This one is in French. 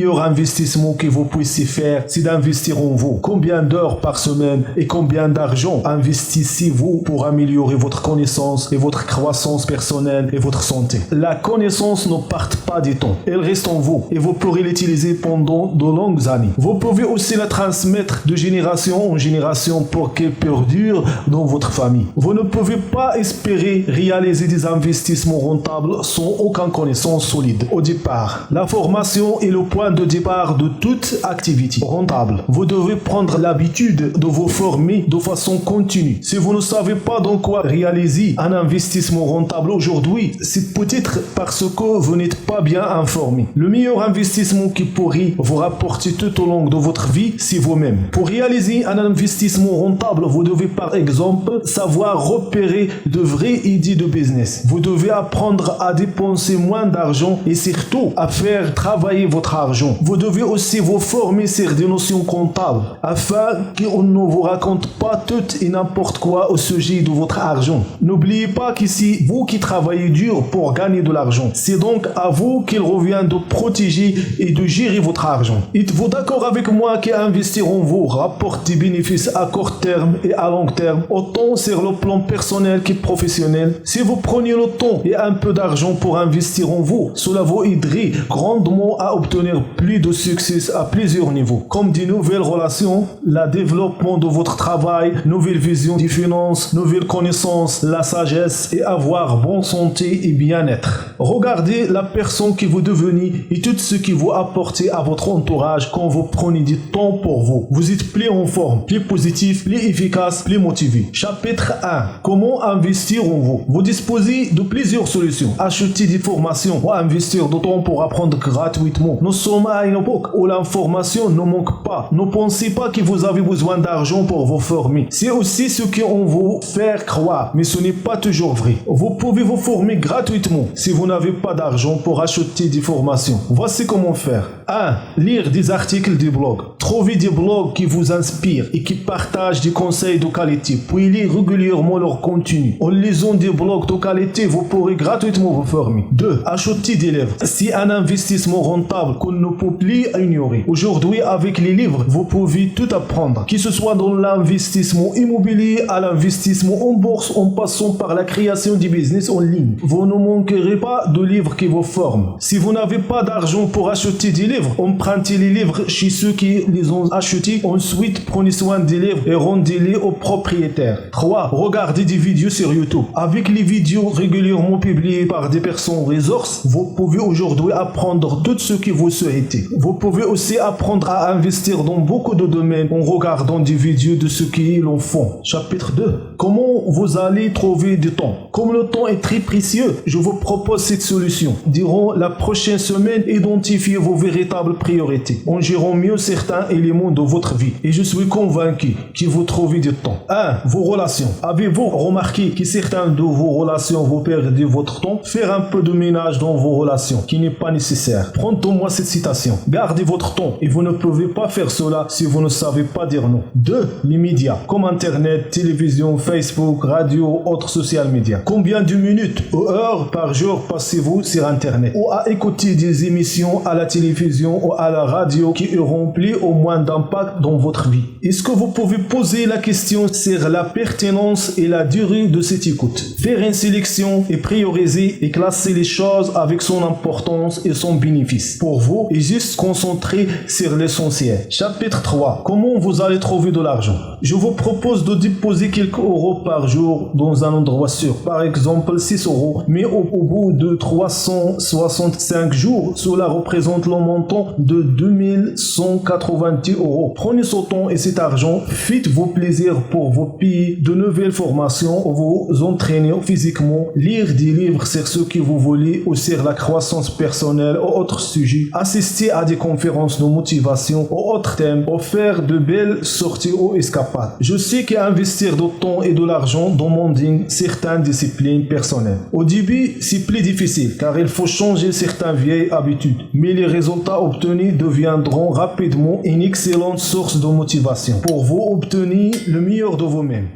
meilleur investissement que vous puissiez faire, c'est d'investir en vous. Combien d'heures par semaine et combien d'argent investissez-vous pour améliorer votre connaissance et votre croissance personnelle et votre santé? La connaissance ne part pas du temps. Elle reste en vous et vous pourrez l'utiliser pendant de longues années. Vous pouvez aussi la transmettre de génération en génération pour qu'elle perdure dans votre famille. Vous ne pouvez pas espérer réaliser des investissements rentables sans aucune connaissance solide. Au départ, la formation est le point de départ de toute activité rentable. Vous devez prendre l'habitude de vous former de façon continue. Si vous ne savez pas dans quoi réaliser un investissement rentable aujourd'hui, c'est peut-être parce que vous n'êtes pas bien informé. Le meilleur investissement qui pourrait vous rapporter tout au long de votre vie, c'est vous-même. Pour réaliser un investissement rentable, vous devez par exemple savoir repérer de vraies idées de business. Vous devez apprendre à dépenser moins d'argent et surtout à faire travailler votre argent. Vous devez aussi vous former sur des notions comptables afin qu'on ne vous raconte pas tout et n'importe quoi au sujet de votre argent. N'oubliez pas que c'est vous qui travaillez dur pour gagner de l'argent. C'est donc à vous qu'il revient de protéger et de gérer votre argent. Êtes-vous d'accord avec moi qu'investir en vous rapporte des bénéfices à court terme et à long terme, autant sur le plan personnel que professionnel? Si vous preniez le temps et un peu d'argent pour investir en vous, cela vous aiderait grandement à obtenir plus de succès à plusieurs niveaux, comme des nouvelles relations, le développement de votre travail, nouvelle vision des finances, nouvelles connaissances, la sagesse et avoir bonne santé et bien-être. Regardez la personne que vous devenez et tout ce que vous apportez à votre entourage quand vous prenez du temps pour vous. Vous êtes plus en forme, plus positif, plus efficace, plus motivé. Chapitre 1. Comment investir en vous? Vous disposez de plusieurs solutions. Acheter des formations ou investir du temps pour apprendre gratuitement. Nous sommes à une époque où l'information ne manque pas. Ne pensez pas que vous avez besoin d'argent pour vous former. C'est aussi ce qu'on vous fait croire, mais ce n'est pas toujours vrai. Vous pouvez vous former gratuitement si vous n'avez pas d'argent pour acheter des formations. Voici comment faire. 1. Lire des articles de blog. Trouvez des blogs qui vous inspirent et qui partagent des conseils de qualité, puis lire régulièrement leur contenu. En lisant des blogs de qualité, vous pourrez gratuitement vous former. 2. Achetez des livres. C'est un investissement rentable qu'on ne peut plus ignorer. Aujourd'hui, avec les livres, vous pouvez tout apprendre, que ce soit dans l'investissement immobilier, à l'investissement en bourse, en passant par la création du business en ligne. Vous ne manquerez pas de livres qui vous forment. Si vous n'avez pas d'argent pour acheter des livres, empruntez les livres chez ceux qui les ont achetés. Ensuite, prenez soin des livres et rendez-les aux propriétaires. 3. Regardez des vidéos sur YouTube. Avec les vidéos régulièrement publiées par des personnes ressources, vous pouvez aujourd'hui apprendre tout ce que vous souhaitez. Vous pouvez aussi apprendre à investir dans beaucoup de domaines en regardant des vidéos de ceux qui l'en font. Chapitre 2. Comment vous allez trouver du temps? Comme le temps est très précieux, je vous propose cette solution. Durant la prochaine semaine, identifiez vos véritables priorités en gérant mieux certains éléments de votre vie. Et je suis convaincu que vous trouvez du temps. 1. Vos relations. Avez-vous remarqué que certaines de vos relations vous perdez votre temps? Faire un peu de ménage dans vos relations qui n'est pas nécessaire. Prenez-moi cette citation. Gardez votre temps et vous ne pouvez pas faire cela si vous ne savez pas dire non. 2. Les médias comme Internet, télévision, Facebook, radio, autres social media. Combien de minutes ou heures par jour passez-vous sur Internet ou à écouter des émissions à la télévision ou à la radio qui auront plus ou moins d'impact dans votre vie? Est-ce que vous pouvez poser la question sur la pertinence et la durée de cette écoute? Faire une sélection et prioriser et classer les choses avec son importance et son bénéfice pour vous et juste concentrer sur l'essentiel. Chapitre 3. Comment vous allez trouver de l'argent? Je vous propose de déposer quelques euros par jour dans un endroit sûr. Par exemple 6 euros. Mais au bout de 365 jours, cela représente le montant de 2190 euros. Prenez ce temps et cet argent, faites vos plaisirs pour vous payer de nouvelles formations ou vous entraîner physiquement, lire des livres sur ce que vous voulez ou sur la croissance personnelle ou autres sujets, assister à des conférences de motivation ou autres thèmes ou faire de belles sorties ou escapades. Je sais qu'investir du temps et de l'argent demande certaines disciplines personnelles. Au début, c'est plus difficile car il faut changer certaines vieilles habitudes, mais les résultats obtenus deviendront rapidement une excellente source de motivation pour vous obtenir le meilleur de vous-même.